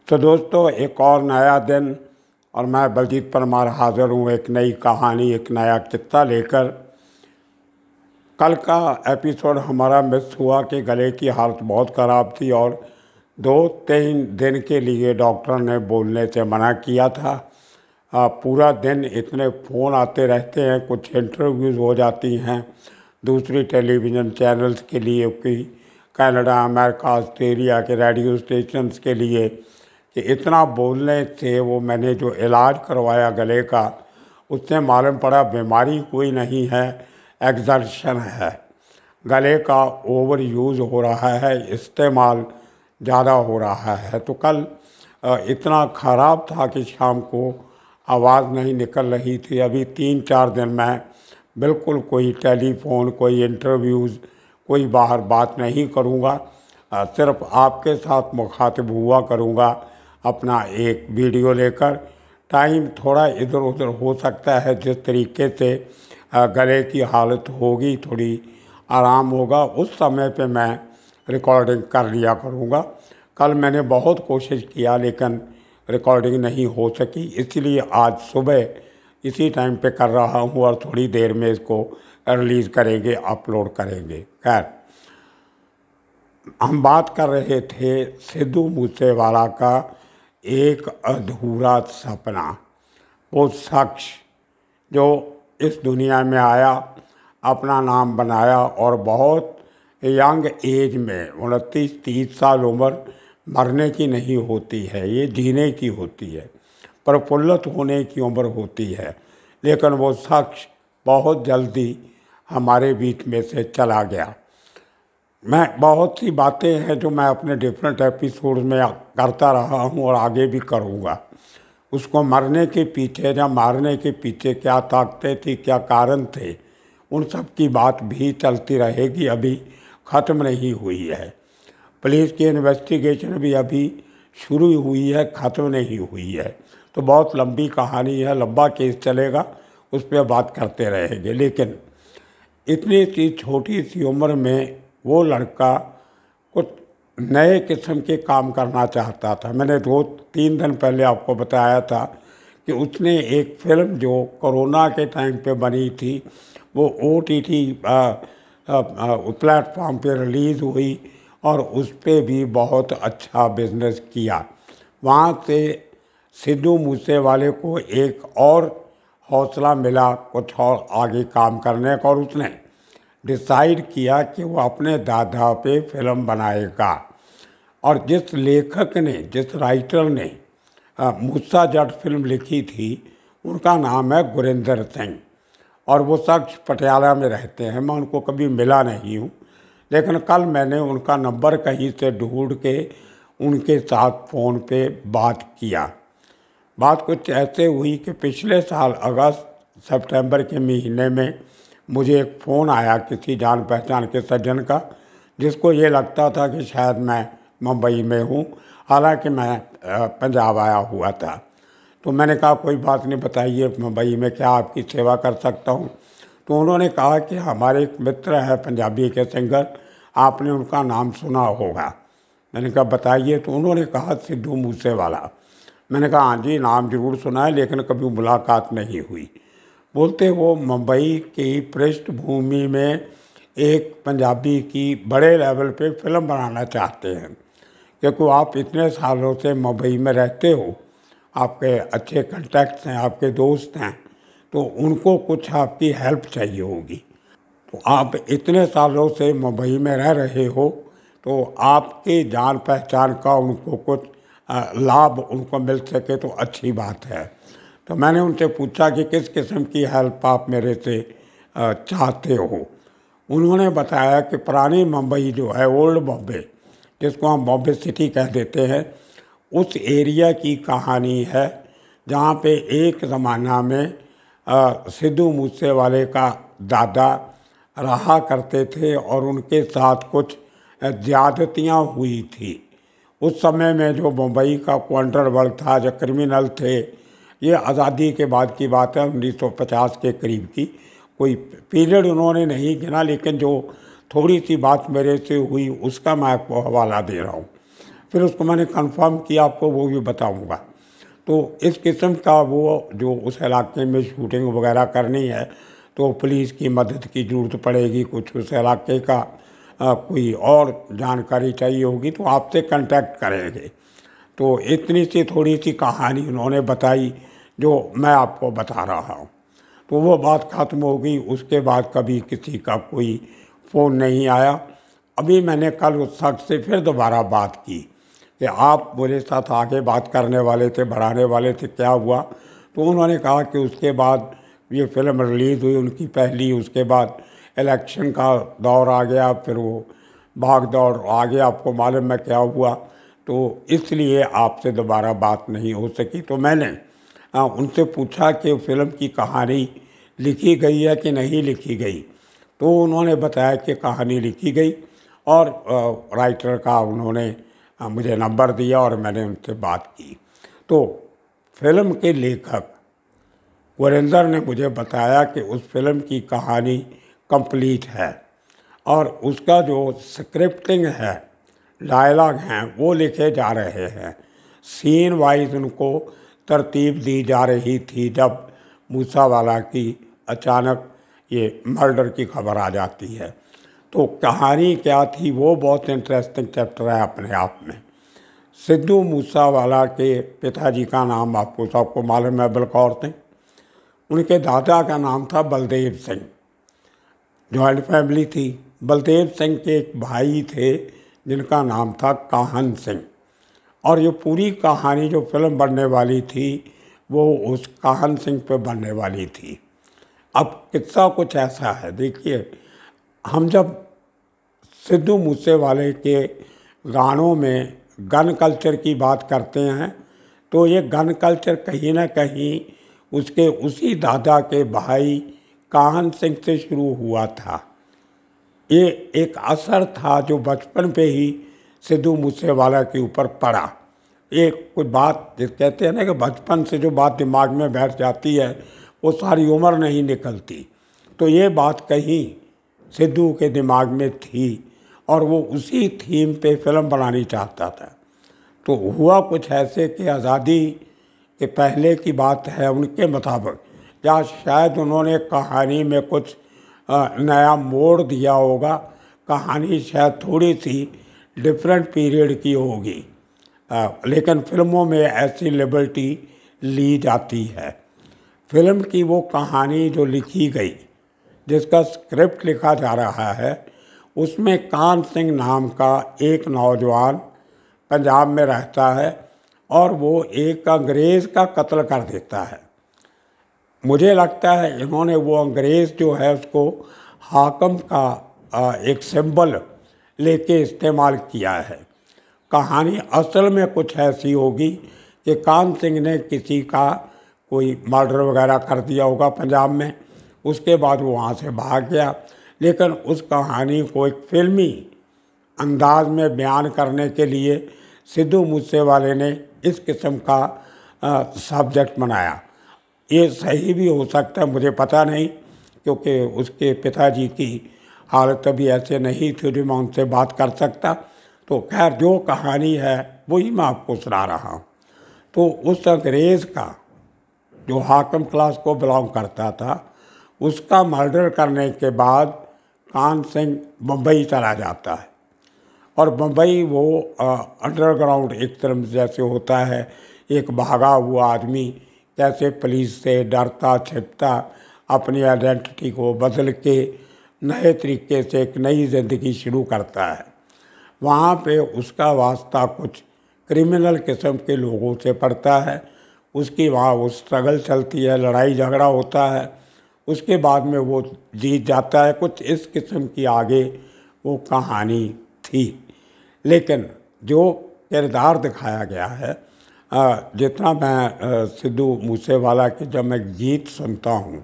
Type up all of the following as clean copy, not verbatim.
तो दोस्तों, एक और नया दिन और मैं बलजीत परमार हाज़िर हूँ एक नई कहानी, एक नया किस्सा लेकर। कल का एपिसोड हमारा मिस हुआ कि गले की हालत बहुत ख़राब थी और 2-3 दिन के लिए डॉक्टर ने बोलने से मना किया था। पूरा दिन इतने फ़ोन आते रहते हैं, कुछ इंटरव्यूज़ हो जाती हैं दूसरी टेलीविज़न चैनल्स के लिए, कि कनाडा, अमेरिका, ऑस्ट्रेलिया के रेडियो स्टेशंस के लिए, कि इतना बोलने से वो मैंने जो इलाज करवाया गले का, उससे मालूम पड़ा बीमारी कोई नहीं है, एग्जर्शन है। गले का ओवर यूज़ हो रहा है, इस्तेमाल ज़्यादा हो रहा है। तो कल इतना ख़राब था कि शाम को आवाज़ नहीं निकल रही थी। अभी 3-4 दिन मैं बिल्कुल कोई टेलीफोन, कोई इंटरव्यूज़, कोई बाहर बात नहीं करूँगा। सिर्फ आपके साथ मुखातिब हुआ करूँगा अपना एक वीडियो लेकर। टाइम थोड़ा इधर उधर हो सकता है, जिस तरीके से गले की हालत होगी, थोड़ी आराम होगा, उस समय पे मैं रिकॉर्डिंग कर लिया करूँगा। कल मैंने बहुत कोशिश किया लेकिन रिकॉर्डिंग नहीं हो सकी, इसलिए आज सुबह इसी टाइम पे कर रहा हूँ और थोड़ी देर में इसको रिलीज़ करेंगे, अपलोड करेंगे। खैर, हम बात कर रहे थे सिद्धू मूसेवाला का एक अधूरा सपना। वो शख्स जो इस दुनिया में आया, अपना नाम बनाया और बहुत यंग एज में, 29-30 साल उम्र मरने की नहीं होती है, ये जीने की होती है, प्रफुल्लित होने की उम्र होती है। लेकिन वो शख्स बहुत जल्दी हमारे बीच में से चला गया। मैं बहुत सी बातें हैं जो मैं अपने डिफरेंट एपिसोड में करता रहा हूँ और आगे भी करूँगा। उसको मरने के पीछे या मारने के पीछे क्या ताकतें थी, क्या कारण थे, उन सब की बात भी चलती रहेगी, अभी ख़त्म नहीं हुई है। पुलिस की इन्वेस्टिगेशन भी अभी शुरू हुई है, ख़त्म नहीं हुई है। तो बहुत लंबी कहानी है, लंबा केस चलेगा, उस पर बात करते रहेंगे। लेकिन इतनी सी छोटी सी उम्र में वो लड़का कुछ नए किस्म के काम करना चाहता था। मैंने 2-3 दिन पहले आपको बताया था कि उसने एक फिल्म जो कोरोना के टाइम पे बनी थी, वो OTT प्लेटफॉर्म पे रिलीज़ हुई और उस पर भी बहुत अच्छा बिजनेस किया। वहाँ से सिद्धू मूसेवाले को एक और हौसला मिला कुछ और आगे काम करने का, और उसने डिसाइड किया कि वो अपने दादा पे फिल्म बनाएगा। और जिस लेखक ने, जिस राइटर ने मूसा जट फिल्म लिखी थी, उनका नाम है गुरिंदर सिंह, और वो शख्स पटियाला में रहते हैं। मैं उनको कभी मिला नहीं हूँ, लेकिन कल मैंने उनका नंबर कहीं से ढूंढ के उनके साथ फ़ोन पे बात किया। बात कुछ ऐसे हुई कि पिछले साल अगस्त सितंबर के महीने में मुझे एक फ़ोन आया किसी जान पहचान के सज्जन का, जिसको ये लगता था कि शायद मैं मुंबई में हूँ, हालांकि मैं पंजाब आया हुआ था। तो मैंने कहा कोई बात नहीं, बताइए मुंबई में क्या आपकी सेवा कर सकता हूँ। तो उन्होंने कहा कि हमारे एक मित्र है पंजाबी के सिंगर, आपने उनका नाम सुना होगा। मैंने कहा बताइए। तो उन्होंने कहा सिद्धू मूसेवाला। मैंने कहा हाँ जी, नाम जरूर सुना है लेकिन कभी मुलाकात नहीं हुई। बोलते वो मुंबई की पृष्ठभूमि में एक पंजाबी की बड़े लेवल पे फिल्म बनाना चाहते हैं, क्योंकि आप इतने सालों से मुंबई में रहते हो, आपके अच्छे कॉन्टैक्ट्स हैं, आपके दोस्त हैं, तो उनको कुछ आपकी हेल्प चाहिए होगी। तो आप इतने सालों से मुंबई में रह रहे हो, तो आपके जान पहचान का उनको कुछ लाभ उनको मिल सके तो अच्छी बात है। तो मैंने उनसे पूछा कि किस किस्म की हेल्प आप मेरे से चाहते हो। उन्होंने बताया कि पुरानी मुंबई जो है, ओल्ड बॉम्बे, जिसको हम बॉम्बे सिटी कह देते हैं, उस एरिया की कहानी है जहाँ पे एक ज़माना में सिद्धू मूसेवाले का दादा रहा करते थे और उनके साथ कुछ ज़्यादतियाँ हुई थी। उस समय में जो मुंबई का अंडरवर्ल्ड था, जो क्रिमिनल थे, ये आज़ादी के बाद की बात है, 1950 के करीब की, कोई पीरियड उन्होंने नहीं गिना, लेकिन जो थोड़ी सी बात मेरे से हुई उसका मैं आपको हवाला दे रहा हूँ। फिर उसको मैंने कंफर्म किया, आपको वो भी बताऊंगा। तो इस किस्म का वो जो उस इलाके में शूटिंग वगैरह करनी है तो पुलिस की मदद की ज़रूरत पड़ेगी, कुछ उस इलाके का कोई और जानकारी चाहिए होगी तो आपसे कांटेक्ट करेंगे। तो इतनी सी थोड़ी सी कहानी उन्होंने बताई जो मैं आपको बता रहा हूँ। तो वो बात ख़त्म हो गई। उसके बाद कभी किसी का कोई फ़ोन नहीं आया। अभी मैंने कल उस शख्स से फिर दोबारा बात की कि आप मेरे साथ आगे बात करने वाले थे, बढ़ाने वाले थे, क्या हुआ? तो उन्होंने कहा कि उसके बाद ये फिल्म रिलीज़ हुई उनकी पहली, उसके बाद इलेक्शन का दौर आ गया, फिर वो भाग दौड़ आ गया, आपको मालूम है क्या हुआ। तो इसलिए आपसे दोबारा बात नहीं हो सकी। तो मैंने उनसे पूछा कि फिल्म की कहानी लिखी गई है कि नहीं लिखी गई। तो उन्होंने बताया कि कहानी लिखी गई और राइटर का उन्होंने मुझे नंबर दिया और मैंने उनसे बात की। तो फिल्म के लेखक वरिंदर ने मुझे बताया कि उस फिल्म की कहानी कंप्लीट है और उसका जो स्क्रिप्टिंग है, डायलॉग हैं, वो लिखे जा रहे हैं। सीन वाइज उनको तरतीब दी जा रही थी जब मूसावाला की अचानक ये मर्डर की खबर आ जाती है। तो कहानी क्या थी वो बहुत इंटरेस्टिंग चैप्टर है अपने आप में। सिद्धू मूसावाला के पिताजी का नाम आपको सबको मालूम है, बलकौर सिंह। उनके दादा का नाम था बलदेव सिंह। जॉइंट फैमिली थी। बलदेव सिंह के एक भाई थे जिनका नाम था काहन सिंह। और ये पूरी कहानी जो फिल्म बनने वाली थी वो उस काहन सिंह पे बनने वाली थी। अब किस्सा कुछ ऐसा है, देखिए, हम जब सिद्धू मूसेवाले के गानों में गन कल्चर की बात करते हैं तो ये गन कल्चर कहीं ना कहीं उसके उसी दादा के भाई काहन सिंह से शुरू हुआ था। ये एक असर था जो बचपन पे ही सिद्धू मूसेवाला के ऊपर पड़ा। एक कुछ बात कहते हैं ना कि बचपन से जो बात दिमाग में बैठ जाती है वो सारी उम्र नहीं निकलती। तो ये बात कहीं सिद्धू के दिमाग में थी और वो उसी थीम पे फिल्म बनानी चाहता था। तो हुआ कुछ ऐसे कि आज़ादी के पहले की बात है उनके मुताबिक, या शायद उन्होंने कहानी में कुछ नया मोड़ दिया होगा। कहानी शायद थोड़ी सी डिफरेंट पीरियड की होगी, लेकिन फिल्मों में ऐसी लिबर्टी ली जाती है। फिल्म की वो कहानी जो लिखी गई, जिसका स्क्रिप्ट लिखा जा रहा है, उसमें कान सिंह नाम का एक नौजवान पंजाब में रहता है और वो एक अंग्रेज़ का कत्ल कर देता है। मुझे लगता है इन्होंने वो अंग्रेज़ जो है उसको हाकम का एक सिंबल लेके इस्तेमाल किया है। कहानी असल में कुछ ऐसी होगी कि कान सिंह ने किसी का कोई मर्डर वगैरह कर दिया होगा पंजाब में, उसके बाद वो वहाँ से भाग गया। लेकिन उस कहानी को एक फिल्मी अंदाज में बयान करने के लिए सिद्धू मूसेवाले ने इस किस्म का सब्जेक्ट बनाया। ये सही भी हो सकता है, मुझे पता नहीं, क्योंकि उसके पिताजी की हालत अभी ऐसे नहीं थी जो मैं उनसे बात कर सकता। तो खैर जो कहानी है वही मैं आपको सुना रहा हूँ। तो उस अंग्रेज़ का जो हाकम क्लास को बिलोंग करता था, उसका मर्डर करने के बाद कान सिंह मुंबई चला जाता है। और मुंबई वो अंडरग्राउंड एक तरफ जैसे होता है, एक भागा हुआ आदमी कैसे पुलिस से डरता छिपता अपनी आइडेंटिटी को बदल के नए तरीके से एक नई ज़िंदगी शुरू करता है। वहाँ पे उसका वास्ता कुछ क्रिमिनल किस्म के लोगों से पड़ता है। उसकी वहाँ वो स्ट्रगल चलती है, लड़ाई झगड़ा होता है, उसके बाद में वो जीत जाता है। कुछ इस किस्म की आगे वो कहानी थी। लेकिन जो किरदार दिखाया गया है, जितना मैं सिद्धू मूसेवाला के जब मैं गीत सुनता हूँ,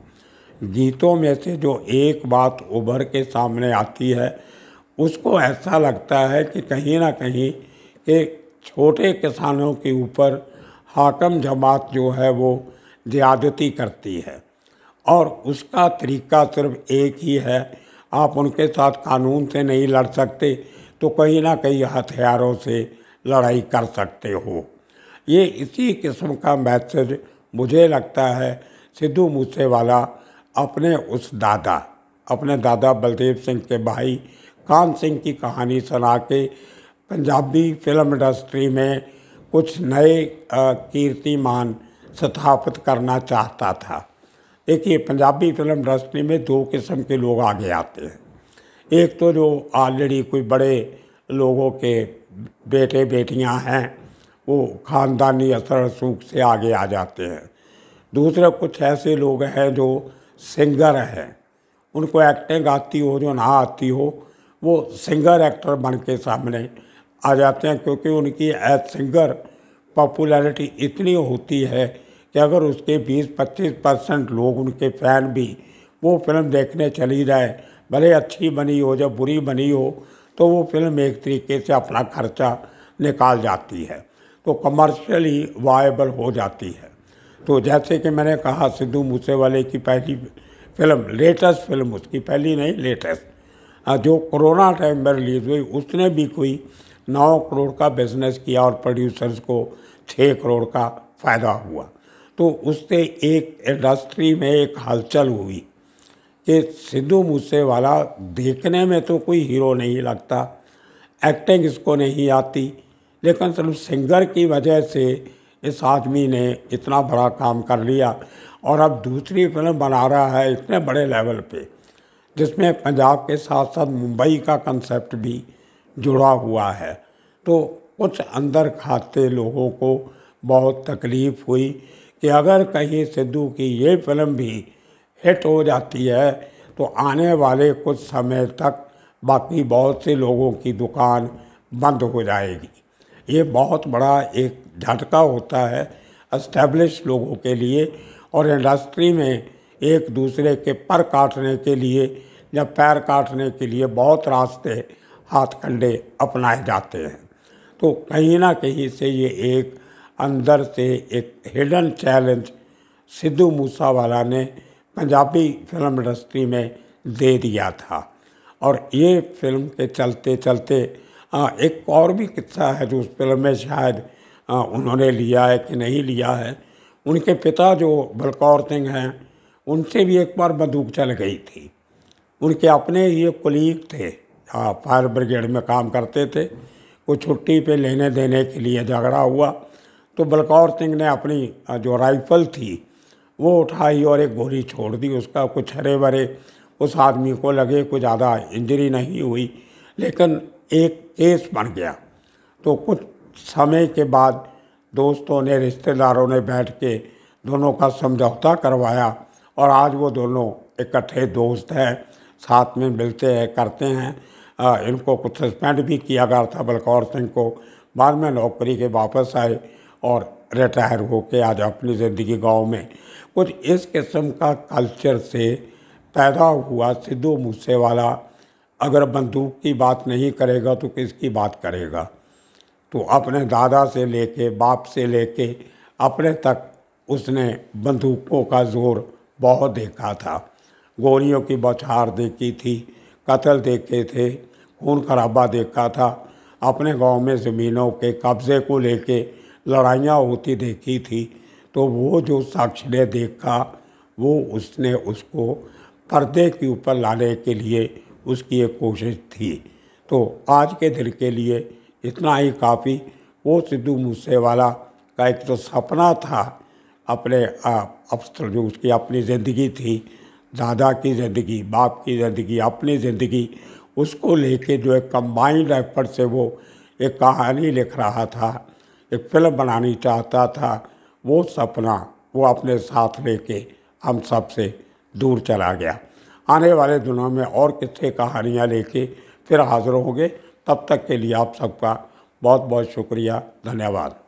गीतों में से जो एक बात उभर के सामने आती है, उसको ऐसा लगता है कि कहीं ना कहीं कि छोटे किसानों के ऊपर हाकम जमात जो है वो ज़्यादती करती है और उसका तरीका सिर्फ एक ही है। आप उनके साथ कानून से नहीं लड़ सकते तो कहीं ना कहीं हथियारों से लड़ाई कर सकते हो। ये इसी किस्म का मैसेज मुझे लगता है सिद्धू मूसेवाला अपने दादा बलदेव सिंह के भाई कान सिंह की कहानी सुना के पंजाबी फिल्म इंडस्ट्री में कुछ नए कीर्तिमान स्थापित करना चाहता था। देखिए, पंजाबी फिल्म इंडस्ट्री में दो किस्म के लोग आगे आते हैं। एक तो जो ऑलरेडी कोई बड़े लोगों के बेटे बेटियां हैं, वो ख़ानदानी असर सूख से आगे आ जाते हैं। दूसरे कुछ ऐसे लोग हैं जो सिंगर हैं, उनको एक्टिंग आती हो जो ना आती हो, वो सिंगर एक्टर बन के सामने आ जाते हैं, क्योंकि उनकी एज सिंगर पॉपुलैरिटी इतनी होती है कि अगर उसके 20-25% लोग उनके फ़ैन भी वो फिल्म देखने चली जाए, भले अच्छी बनी हो या बुरी बनी हो, तो वो फिल्म एक तरीके से अपना खर्चा निकाल जाती है, तो कमर्शियली वायबल हो जाती है। तो जैसे कि मैंने कहा, सिद्धू मूसेवाले की पहली फिल्म, लेटेस्ट फिल्म, उसकी पहली नहीं लेटेस्ट, जो कोरोना टाइम में रिलीज़ हुई, उसने भी कोई 9 करोड़ का बिजनेस किया और प्रोड्यूसर्स को 6 करोड़ का फ़ायदा हुआ। तो उससे एक इंडस्ट्री में एक हलचल हुई कि सिद्धू मूसेवाला देखने में तो कोई हीरो नहीं लगता, एक्टिंग इसको नहीं आती, लेकिन सिर्फ सिंगर की वजह से इस आदमी ने इतना बड़ा काम कर लिया और अब दूसरी फिल्म बना रहा है इतने बड़े लेवल पे, जिसमें पंजाब के साथ साथ मुंबई का कंसेप्ट भी जुड़ा हुआ है। तो कुछ अंदर खाते लोगों को बहुत तकलीफ़ हुई कि अगर कहीं सिद्धू की ये फिल्म भी हिट हो जाती है तो आने वाले कुछ समय तक बाकी बहुत से लोगों की दुकान बंद हो जाएगी। ये बहुत बड़ा एक झटका होता है एस्टेब्लिश लोगों के लिए, और इंडस्ट्री में एक दूसरे के पर काटने के लिए या पैर काटने के लिए बहुत रास्ते हाथ कंडे अपनाए जाते हैं। तो कहीं ना कहीं से ये एक अंदर से एक हिडन चैलेंज सिद्धू मूसेवाला ने पंजाबी फिल्म इंडस्ट्री में दे दिया था। और ये फिल्म के चलते चलते एक और भी किस्सा है जो उस फिल्म में शायद उन्होंने लिया है कि नहीं लिया है। उनके पिता जो बलकौर सिंह हैं, उनसे भी एक बार बंदूक चल गई थी। उनके अपने ये कुलीग थे, फायर ब्रिगेड में काम करते थे, वो छुट्टी पे लेने देने के लिए झगड़ा हुआ तो बलकौर सिंह ने अपनी जो राइफ़ल थी वो उठाई और एक गोली छोड़ दी। उसका कुछ हरे भरे उस आदमी को लगे, कुछ ज़्यादा इंजरी नहीं हुई, लेकिन एक केस बन गया। तो कुछ समय के बाद दोस्तों ने, रिश्तेदारों ने बैठ के दोनों का समझौता करवाया और आज वो दोनों इकट्ठे दोस्त हैं, साथ में मिलते हैं, करते हैं। इनको कुछ सस्पेंड भी किया गया था बलकौर सिंह को, बाद में नौकरी के वापस आए और रिटायर होके आज अपनी ज़िंदगी गांव में। कुछ इस किस्म का कल्चर से पैदा हुआ सिद्धू मूसेवाला। अगर बंदूक की बात नहीं करेगा तो किसकी बात करेगा? तो अपने दादा से लेके, बाप से लेके अपने तक उसने बंदूकों का ज़ोर बहुत देखा था। गोलियों की बौछार देखी थी, कत्ल देखे थे, खून खराबा देखा था, अपने गांव में ज़मीनों के कब्ज़े को लेके लड़ाइयाँ होती देखी थी। तो वो जो शख्स ने देखा, वो उसने उसको पर्दे के ऊपर लाने के लिए उसकी एक कोशिश थी। तो आज के दिन के लिए इतना ही काफ़ी। वो सिद्धू मूसेवाला का एक तो सपना था, अपने अफसर जो उसकी अपनी ज़िंदगी थी, दादा की ज़िंदगी, बाप की ज़िंदगी, अपनी ज़िंदगी, उसको लेके जो एक कंबाइंड एफर्ट से वो एक कहानी लिख रहा था, एक फिल्म बनानी चाहता था, वो सपना वो अपने साथ लेके हम सब से दूर चला गया। आने वाले दिनों में और किस्से कहानियाँ लेके फिर हाज़िर होंगे। तब तक के लिए आप सबका बहुत बहुत शुक्रिया, धन्यवाद।